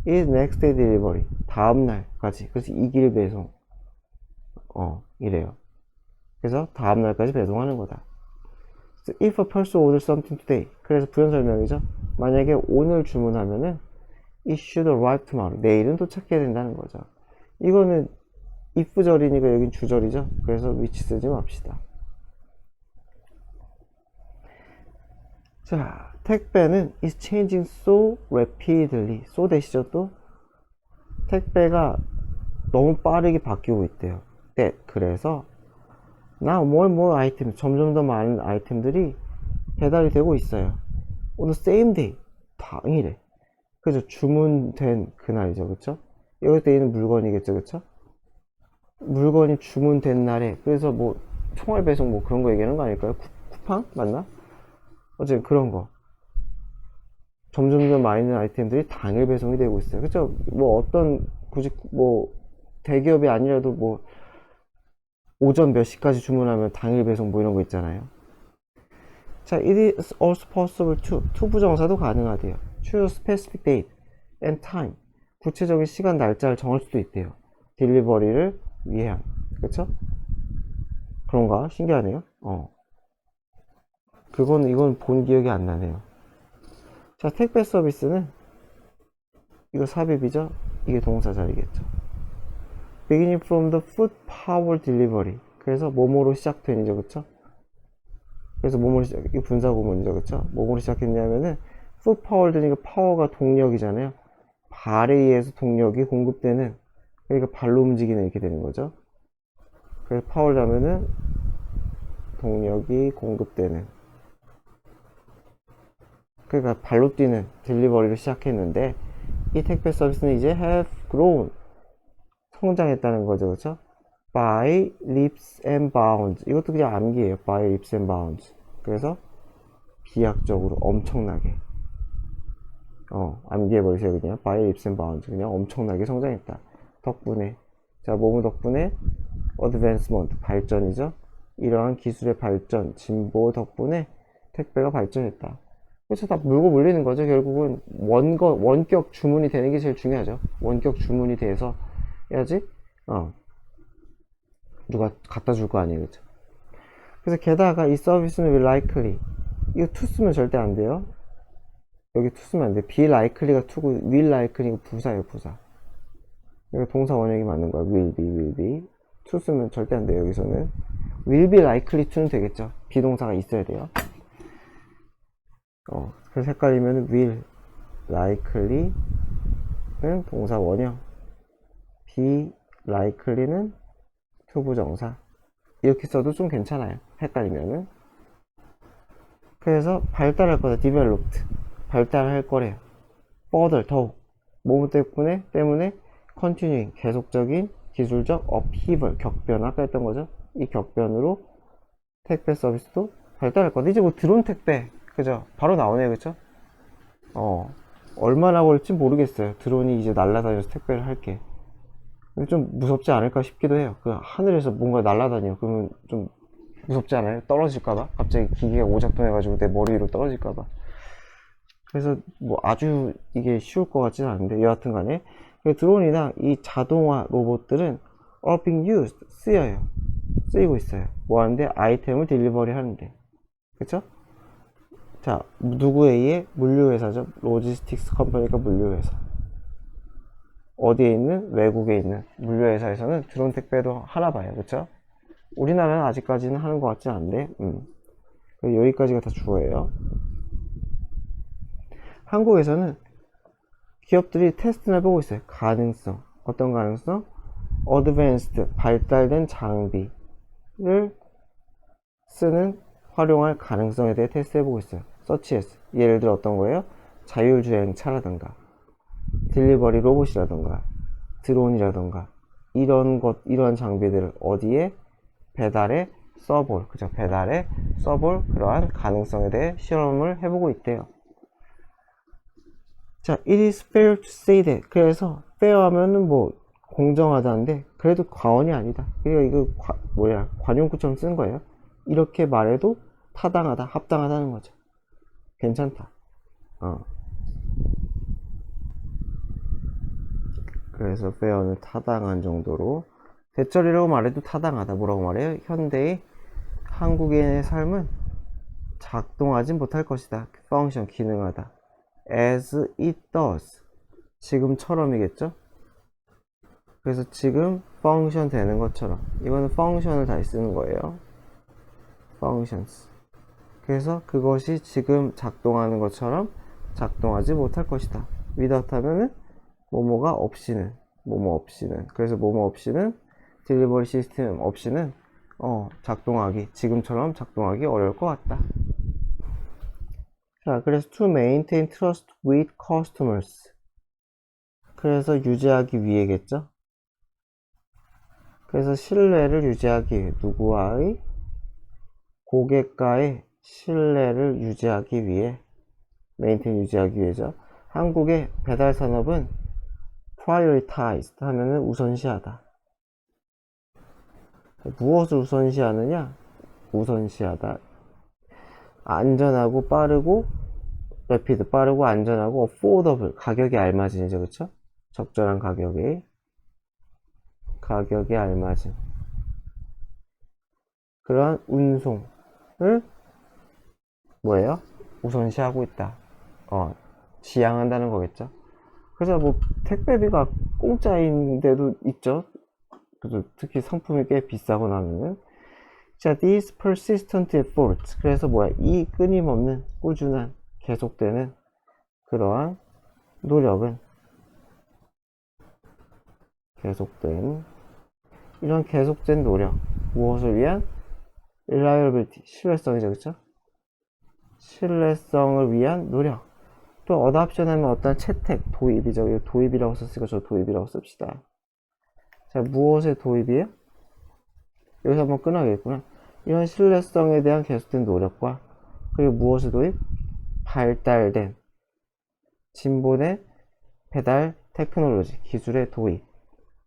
is next day delivery. 다음 날까지. 그래서 이 길 배송. 이래요. 그래서 다음 날까지 배송하는 거다. So if a person orders something today. 그래서 부연 설명이죠. 만약에 오늘 주문하면은 it should arrive tomorrow. 내일은 도착해야 된다는 거죠. 이거는 if절이니까 여긴 주절이죠. 그래서 which 쓰지 맙시다. 자, 택배는 is changing so rapidly. so 되시죠 또? 택배가 너무 빠르게 바뀌고 있대요. 네, 그래서 now more and more items, 점점 더 많은 아이템들이 배달이 되고 있어요. on the same day, 당일에. 그죠? 주문된 그날이죠, 그쵸? 여기서 있는 물건이겠죠, 그쵸? 물건이 주문된 날에, 그래서 뭐 총알 배송 뭐 그런 거 얘기하는 거 아닐까요? 쿠팡 맞나? 어쨌든 그런 거. 점점 더 많은 아이템들이 당일 배송이 되고 있어요. 그쵸? 뭐 어떤 굳이 뭐 대기업이 아니라도 뭐 오전 몇 시까지 주문하면 당일 배송 뭐 이런 거 있잖아요. 자, it is also possible to 투부정사도 가능하대요. choose specific date and time. 구체적인 시간 날짜를 정할 수도 있대요. 딜리버리를 위한. 그쵸? 그런가? 신기하네요. 이건 본 기억이 안 나네요. 자, 택배 서비스는 이거 삽입이죠? 이게 동사 자리겠죠. beginning from the food power delivery. 그래서 뭐뭐로 시작된이죠, 그쵸? 그래서 뭐뭐로 시작, 이거 분사구문이죠, 그쵸? 뭐뭐로 시작했냐면은 food power 되니까 파워가 동력이잖아요. 발에 의해서 동력이 공급되는, 그러니까 발로 움직이는 이렇게 되는 거죠. 그래서 파워라면은 동력이 공급되는. 그러니까 발로 뛰는 딜리버리를 시작했는데 이 택배 서비스는 이제 have grown, 성장했다는 거죠, 그렇죠? by leaps and bounds. 이것도 그냥 암기예요. by leaps and bounds. 그래서 비약적으로 엄청나게 암기해버리세요. 그냥 by leaps and bounds. 그냥 엄청나게 성장했다. 덕분에. 자, 뭐뭐 덕분에? advancement, 발전이죠. 이러한 기술의 발전, 진보 덕분에 택배가 발전했다. 그래서 다 물고 물리는 거죠. 결국은 원격 주문이 되는 게 제일 중요하죠. 원격 주문이 돼서 해야지 누가 갖다 줄 거 아니에요, 그쵸? 그래서 게다가 이 서비스는 will likely, 이거 to 쓰면 절대 안 돼요. 여기 to 쓰면 안 돼. be likely가 to고 will likely가 부사예요, 부사. 이거 동사 원형이 맞는 거야. will be. to 쓰면 절대 안 돼요, 여기서는. will be likely to는 되겠죠. 비동사가 있어야 돼요. 그래서 헷갈리면 will likely는 동사 원형, be likely는 투부정사. 이렇게 써도 좀 괜찮아요. 헷갈리면은. 그래서 발달할 거다. developed. 발달할 거래요. further, 더욱. 뭐뭐 때문에 continuing, 계속적인 기술적 upheaval, 격변. 아까 했던 거죠. 이 격변으로 택배 서비스도 발달할 거다. 이제 뭐 드론 택배, 그죠? 바로 나오네요, 그쵸? 얼마나 걸릴지 모르겠어요. 드론이 이제 날아다녀서 택배를 할게. 좀 무섭지 않을까 싶기도 해요. 그 하늘에서 뭔가 날아다녀. 그러면 좀 무섭지 않아요? 떨어질까봐? 갑자기 기계가 오작동해가지고 내 머리 위로 떨어질까봐. 그래서 뭐 아주 이게 쉬울 것 같지는 않은데, 여하튼 간에 드론이나 이 자동화 로봇들은 are being used, 쓰이고 있어요. 뭐 하는데? 아이템을 딜리버리 하는데. 그쵸? 자, 누구에 의해? 물류회사죠. 로지스틱스 컴퍼니가 물류회사. 어디에 있는? 외국에 있는 물류회사에서는 드론 택배도 하나 봐요. 그쵸? 우리나라는 아직까지는 하는 것 같지 않은데, 여기까지가 다 주어예요. 한국에서는 기업들이 테스트를 해보고 있어요. 가능성. 어떤 가능성? 어드밴스드, 발달된 장비를 쓰는, 활용할 가능성에 대해 테스트해보고 있어요. 서치에서. 예를 들어 어떤 거예요? 자율주행차라든가, 딜리버리 로봇이라든가, 드론이라든가, 이런 장비들을 어디에 배달에 써볼, 그죠? 배달에 써볼 그러한 가능성에 대해 실험을 해보고 있대요. 자, it is fair to say that. 그래서 fair 하면은 뭐 공정하다는데 그래도 과언이 아니다. 그러니까 이거 관용구처럼 쓰는 거예요. 이렇게 말해도 타당하다, 합당하다는 거죠. 괜찮다. 그래서 fair는 타당한 정도로, 대절이라고 말해도 타당하다. 뭐라고 말해요? 현대의 한국인의 삶은 작동하지 못할 것이다. 펑션, 기능하다. as it does. 지금처럼이겠죠? 그래서 지금 펑션 되는 것처럼. 이거는 펑션을 다시 쓰는 거예요. functions. 그래서 그것이 지금 작동하는 것처럼 작동하지 못할 것이다. without 하면은 뭐뭐가 없이는, 뭐뭐 없이는. 그래서 뭐뭐 없이는, 딜리버리 시스템 없이는 지금처럼 작동하기 어려울 것 같다. 자, 그래서 to maintain trust with customers. 그래서 유지하기 위해겠죠? 그래서 신뢰를 유지하기 위해, 누구와의? 고객과의 신뢰를 유지하기 위해, 메인테인 유지하기 위해죠. 한국의 배달 산업은 prioritized 하면은 우선시하다. 무엇을 우선시하느냐? 우선시하다. 안전하고 빠르고, rapid, 빠르고 안전하고, affordable, 가격에 알맞은이죠, 그쵸? 적절한 가격에 알맞은 그러한 운송을 뭐예요? 우선시하고 있다. 지향한다는 거겠죠. 그래서 뭐 택배비가 공짜인데도 있죠. 그래서 특히 상품이 꽤 비싸고 나면은. 자, these persistent efforts. 그래서 이 끊임없는, 꾸준한, 계속되는 그러한 노력은, 이런 계속된 노력, 무엇을 위한? reliability, 신뢰성이죠, 그쵸? 신뢰성을 위한 노력. 또 adoption 하면 어떤 채택, 도입이죠. 도입이라고 썼으니까 저 도입이라고 씁시다. 자, 무엇의 도입이에요? 여기서 한번 끊어야겠구나. 이런 신뢰성에 대한 계속된 노력과, 그리고 무엇의 도입? 발달된, 진보된 배달 테크놀로지, 기술의 도입.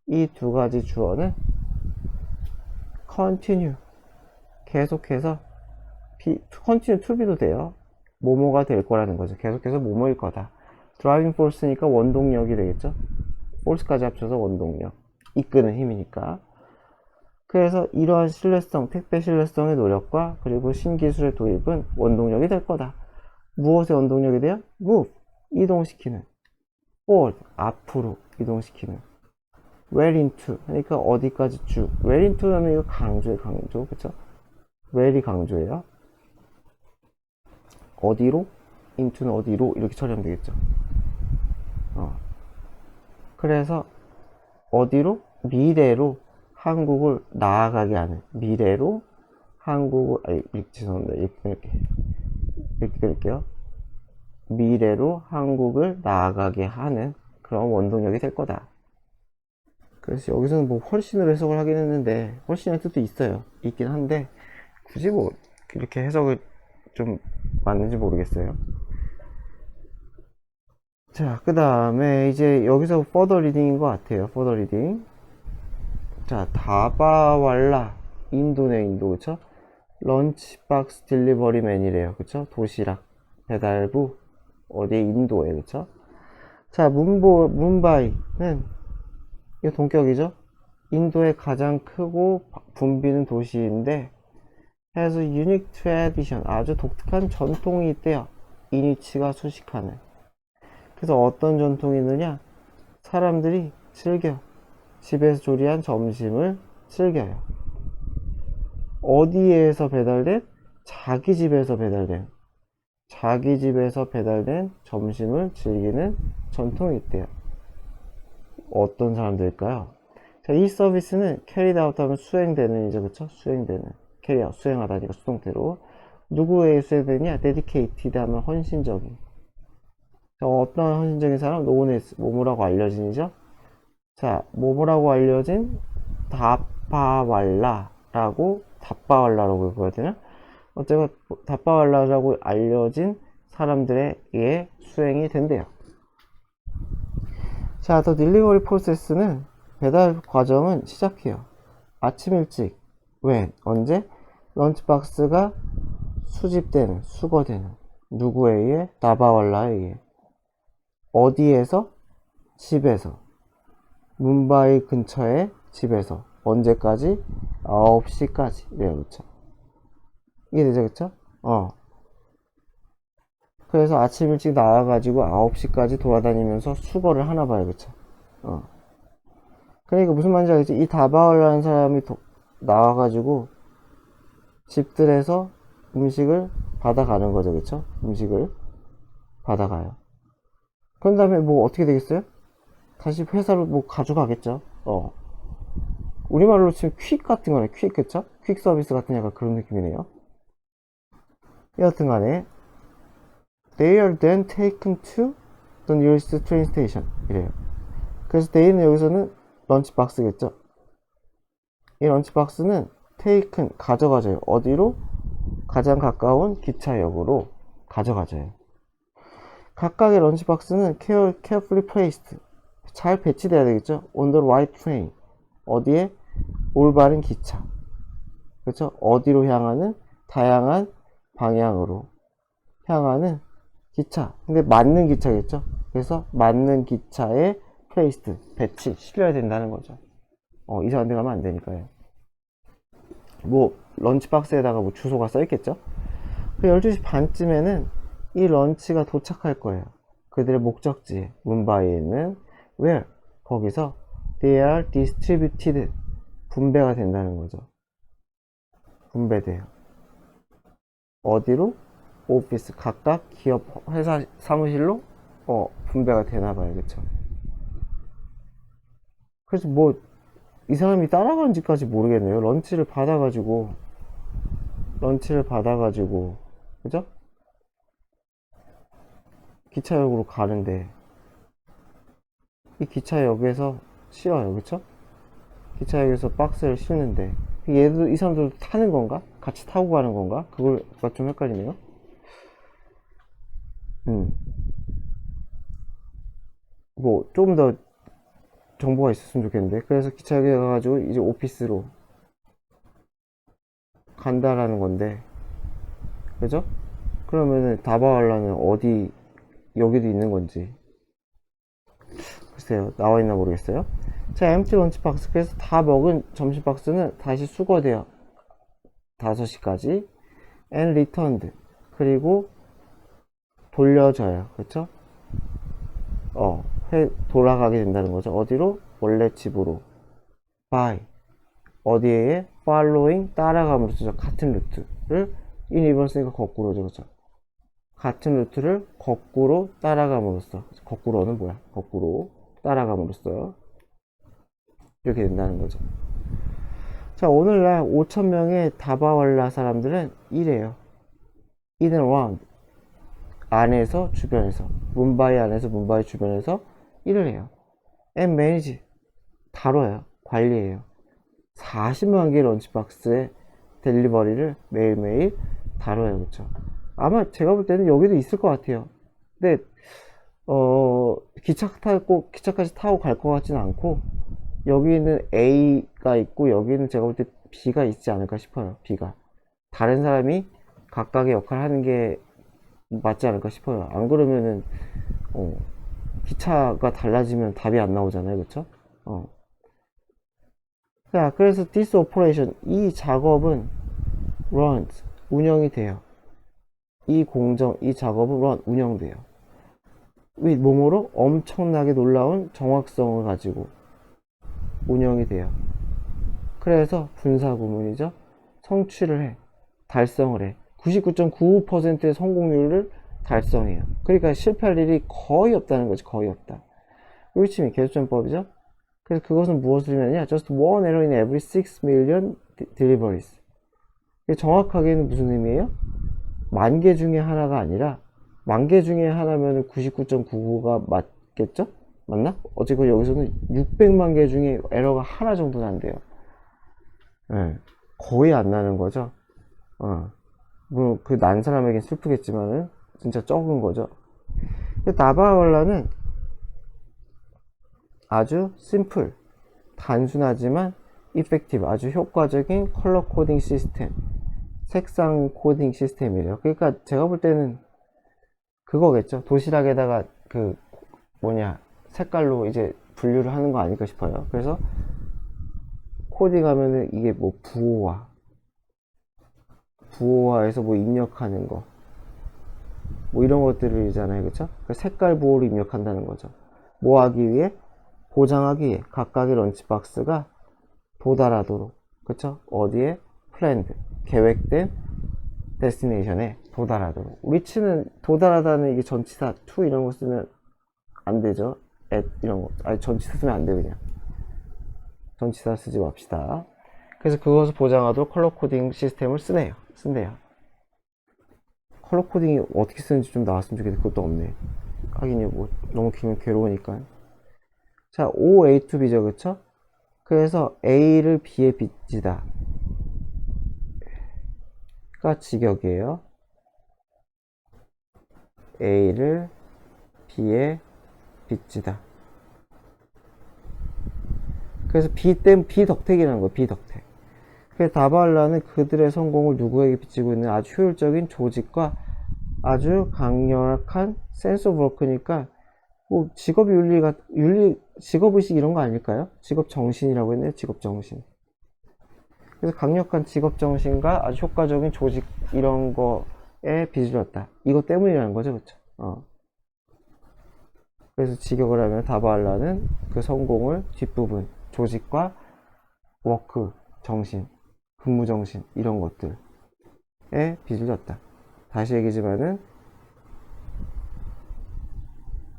이 두 가지 주어는 continue, 계속해서, continue to be도 돼요. 뭐뭐가 될 거라는 거죠. 계속해서 뭐뭐일 거다. driving force니까 원동력이 되겠죠. force까지 합쳐서 원동력, 이끄는 힘이니까. 그래서 이러한 신뢰성, 택배 신뢰성의 노력과 그리고 신기술의 도입은 원동력이 될 거다. 무엇의 원동력이 돼요? move, 이동시키는. forward, 앞으로 이동시키는. well into, 그러니까 어디까지 쭉. well into 하면 이거 강조, 그쵸? well이 강조예요. 어디로? into는 어디로? 이렇게 처리하면 되겠죠. 그래서 어디로? 미래로 한국을 나아가게 하는, 미래로 한국을, 죄송합니다. 이렇게 드릴게요. 미래로 한국을 나아가게 하는 그런 원동력이 될 거다. 그래서 여기서는 뭐 훨씬으로 해석을 하긴 했는데, 훨씬의 뜻도 있긴 한데, 굳이 뭐 이렇게 해석을 좀 맞는지 모르겠어요. 자, 그 다음에 이제 여기서 further reading인 것 같아요. further reading. 자, 다바왈라, 인도네, 인도, 그쵸? 런치박스 딜리버리맨이래요, 그쵸? 도시락 배달부, 어디? 인도에, 그쵸? 자, 문바이는 이거 동격이죠? 인도의 가장 크고 붐비는 도시인데, has a unique tradition, 아주 독특한 전통이 있대요. 이니치가 수식하는. 그래서 어떤 전통이 있느냐? 사람들이 집에서 조리한 점심을 즐겨요. 어디에서 배달된? 자기 집에서 배달된. 자기 집에서 배달된 점심을 즐기는 전통이 있대요. 어떤 사람들일까요? 자, 이 서비스는 carried out 하면 수행되는 이죠, 그쵸? 수행되는. carry out, 수행하다니까 수동태로. 누구에게 수행되냐? dedicated 하면 헌신적인. 자, 어떤 헌신적인 사람? known as, 뭐뭐라고 알려진이죠? 자, 뭐뭐라고 알려진 다빠왈라라고 읽어야 되나? 어쨌든 다빠왈라라고 알려진 사람들에게 수행이 된대요. 자, 더 딜리버리 프로세스는 배달 과정은 시작해요. 아침 일찍. when? 언제? 런치박스가 수집되는, 수거되는. 누구에 의해? 다바왈라에 의해. 어디에서? 집에서. 뭄바이 근처의 집에서. 언제까지? 9시까지. 이래요, 그쵸? 이해되죠, 그쵸? 그래서 아침 일찍 나와가지고 9시까지 돌아다니면서 수거를 하나 봐요, 그쵸? 그러니까 무슨 말인지 알겠지? 이 다바올라는 사람이 나와가지고 집들에서 음식을 받아가는 거죠, 그쵸? 음식을 받아가요. 그런 다음에 뭐 어떻게 되겠어요? 다시 회사로 뭐 가져가겠죠? 우리말로 치면 퀵 같은 거네, 퀵, 그쵸? 퀵 서비스 같은 약간 그런 느낌이네요. 여하튼 간에 They are then taken to the nearest train station 이래요. 그래서 they는 여기서는 런치박스겠죠. 이 런치박스는 taken 가져가져요. 어디로? 가장 가까운 기차역으로 가져가져요. 각각의 런치박스는 carefully placed 잘 배치돼야 되겠죠. on the right train 어디에? 올바른 기차. 그렇죠? 어디로 향하는? 다양한 방향으로 향하는 기차. 근데 맞는 기차겠죠? 그래서 맞는 기차에 placed, 배치, 실려야 된다는 거죠. 이상한 데 가면 안 되니까요. 뭐, 런치박스에다가 뭐 주소가 써 있겠죠? 그 12시 반쯤에는 이 런치가 도착할 거예요. 그들의 목적지에, 뭄바이에 있는, where? 거기서, they are distributed. 분배가 된다는 거죠. 분배돼요. 어디로? 오피스 각각 기업 회사 사무실로 분배가 되나봐요, 그쵸? 그래서 뭐 이 사람이 따라가는지까지 모르겠네요. 런치를 받아가지고 그죠? 기차역으로 가는데 이 기차역에서 실어요, 그쵸? 기차역에서 박스를 싣는데 얘도 이 사람들도 타는 건가? 같이 타고 가는 건가? 그거가 좀 헷갈리네요. 뭐 좀 더 정보가 있었으면 좋겠는데 그래서 기차역에 가가지고 이제 오피스로 간다라는 건데 그죠? 그러면은 다바알라는 어디 여기도 있는 건지 글쎄요 나와 있나 모르겠어요. 자, 엠티 런치 박스 그래서 다 먹은 점심 박스는 다시 수거돼요. 5시까지 and returned 그리고 돌려져요. 그쵸? 돌아가게 된다는 거죠. 어디로? 원래 집으로. by 어디에? following 따라감으로써 같은 루트를 in reverse니까 거꾸로죠. 그죠? 같은 루트를 거꾸로 따라감으로써 거꾸로는 뭐야? 거꾸로 따라감으로써 이렇게 된다는 거죠. 자, 오늘날 5,000명의 다바왈라 사람들은 이래요. in and around 안에서 주변에서 뭄바이 안에서 뭄바이 주변에서 일을 해요. and manage 다뤄요. 관리해요. 40만 개의 런치박스의 델리버리를 매일매일 다뤄요. 그쵸? 아마 제가 볼 때는 여기도 있을 것 같아요. 근데 기차까지 타고 갈 것 같지는 않고 여기는 A가 있고 여기는 제가 볼 때 B가 있지 않을까 싶어요. B가 다른 사람이 각각의 역할을 하는 게 맞지 않을까 싶어요. 안 그러면은 기차가 달라지면 답이 안 나오잖아요. 그쵸? 자, 그래서 this operation 이 작업은 runs 운영이 돼요. 이 작업은 run 운영돼요. with 뭐뭐로 엄청나게 놀라운 정확성을 가지고 운영이 돼요. 그래서 분사구문이죠. 성취를 해. 달성을 해. 99.95%의 성공률을 달성해요. 그러니까 실패할 일이 거의 없다는 거지. 거의 없다. 율침이 계수점법이죠. 그래서 그것은 무엇을 의미하냐? Just one error in every 6 million deliveries. 정확하게는 무슨 의미예요? 10,000개 중에 하나가 아니라 10,000개 중에 하나면 99.99가 맞겠죠? 맞나? 어쨌건 여기서는 600만 개 중에 에러가 하나 정도는 안 돼요. 네, 거의 안 나는 거죠. 물론 그 난 사람에겐 슬프겠지만은 진짜 적은 거죠. 나바왈라는 아주 심플, 단순하지만 이펙티브, 아주 효과적인 컬러 코딩 시스템, 색상 코딩 시스템이래요. 그러니까 제가 볼 때는 그거겠죠. 도시락에다가 그 색깔로 이제 분류를 하는 거 아닐까 싶어요. 그래서 코딩하면은 이게 뭐 부호화해서 뭐 입력하는 거, 뭐 이런 것들이잖아요. 그쵸? 색깔 부호를 입력한다는 거죠. 뭐 하기 위해? 보장하기 위해 각각의 런치박스가 도달하도록, 그쵸? 어디에? 플랜드, 계획된 데스티네이션에 도달하도록. 리치는 도달하다는 이게 전치사 to 이런 거 쓰면 안 되죠. at 이런 거. 아니, 전치사 쓰면 안 돼요, 그냥. 전치사 쓰지 맙시다. 그래서 그것을 보장하도록 컬러 코딩 시스템을 쓴대요. 컬러 코딩이 어떻게 쓰는지 좀 나왔으면 좋겠는데 그것도 없네. 하긴 뭐 너무 길면 괴로우니까. 자, O, A to B죠, 그쵸? 그래서 A를 B에 빚지다 가 직역이에요. A를 B에 빚지다. 그래서 비덕택이라는 거예요. 비덕택. 그래서 다발라는 그들의 성공을 누구에게 빚지고 있는 아주 효율적인 조직과 아주 강력한 센스 오브 워크니까 뭐 직업 직업의식 이런 거 아닐까요? 직업 정신이라고 했네요. 직업 정신. 그래서 강력한 직업 정신과 아주 효과적인 조직 이런 거에 빚을 졌다. 이것 때문이라는 거죠, 그렇죠? 그래서 직역을 하면 다발라는 그 성공을 뒷부분 조직과 워크 정신, 근무 정신 이런 것들에 빚을 졌다. 다시 얘기지만은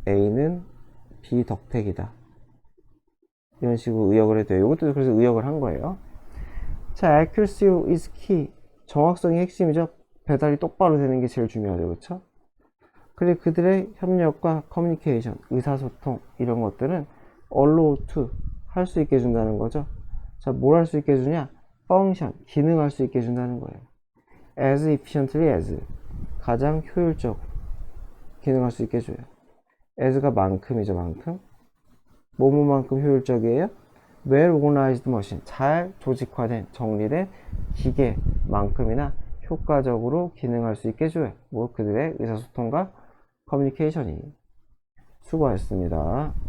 A는 비덕택이다. 이런 식으로 의역을 해도 돼요. 이것도 그래서 의역을 한 거예요. 자, accuracy is key. 정확성이 핵심이죠. 배달이 똑바로 되는 게 제일 중요하죠. 그렇죠? 그리고 그들의 협력과 커뮤니케이션, 의사소통 이런 것들은 allow to 할 수 있게 해준다는 거죠. 자, 뭘 할 수 있게 해주냐? function, 기능할 수 있게 해준다는 거예요. as efficiently as, 가장 효율적으로 기능할 수 있게 해줘요. as가 만큼이죠, 만큼. 뭐뭐만큼 효율적이에요? well organized machine, 잘 조직화된, 정리된 기계만큼이나 효과적으로 기능할 수 있게 해줘요. 뭐 그들의 의사소통과 커뮤니케이션이. 수고하셨습니다.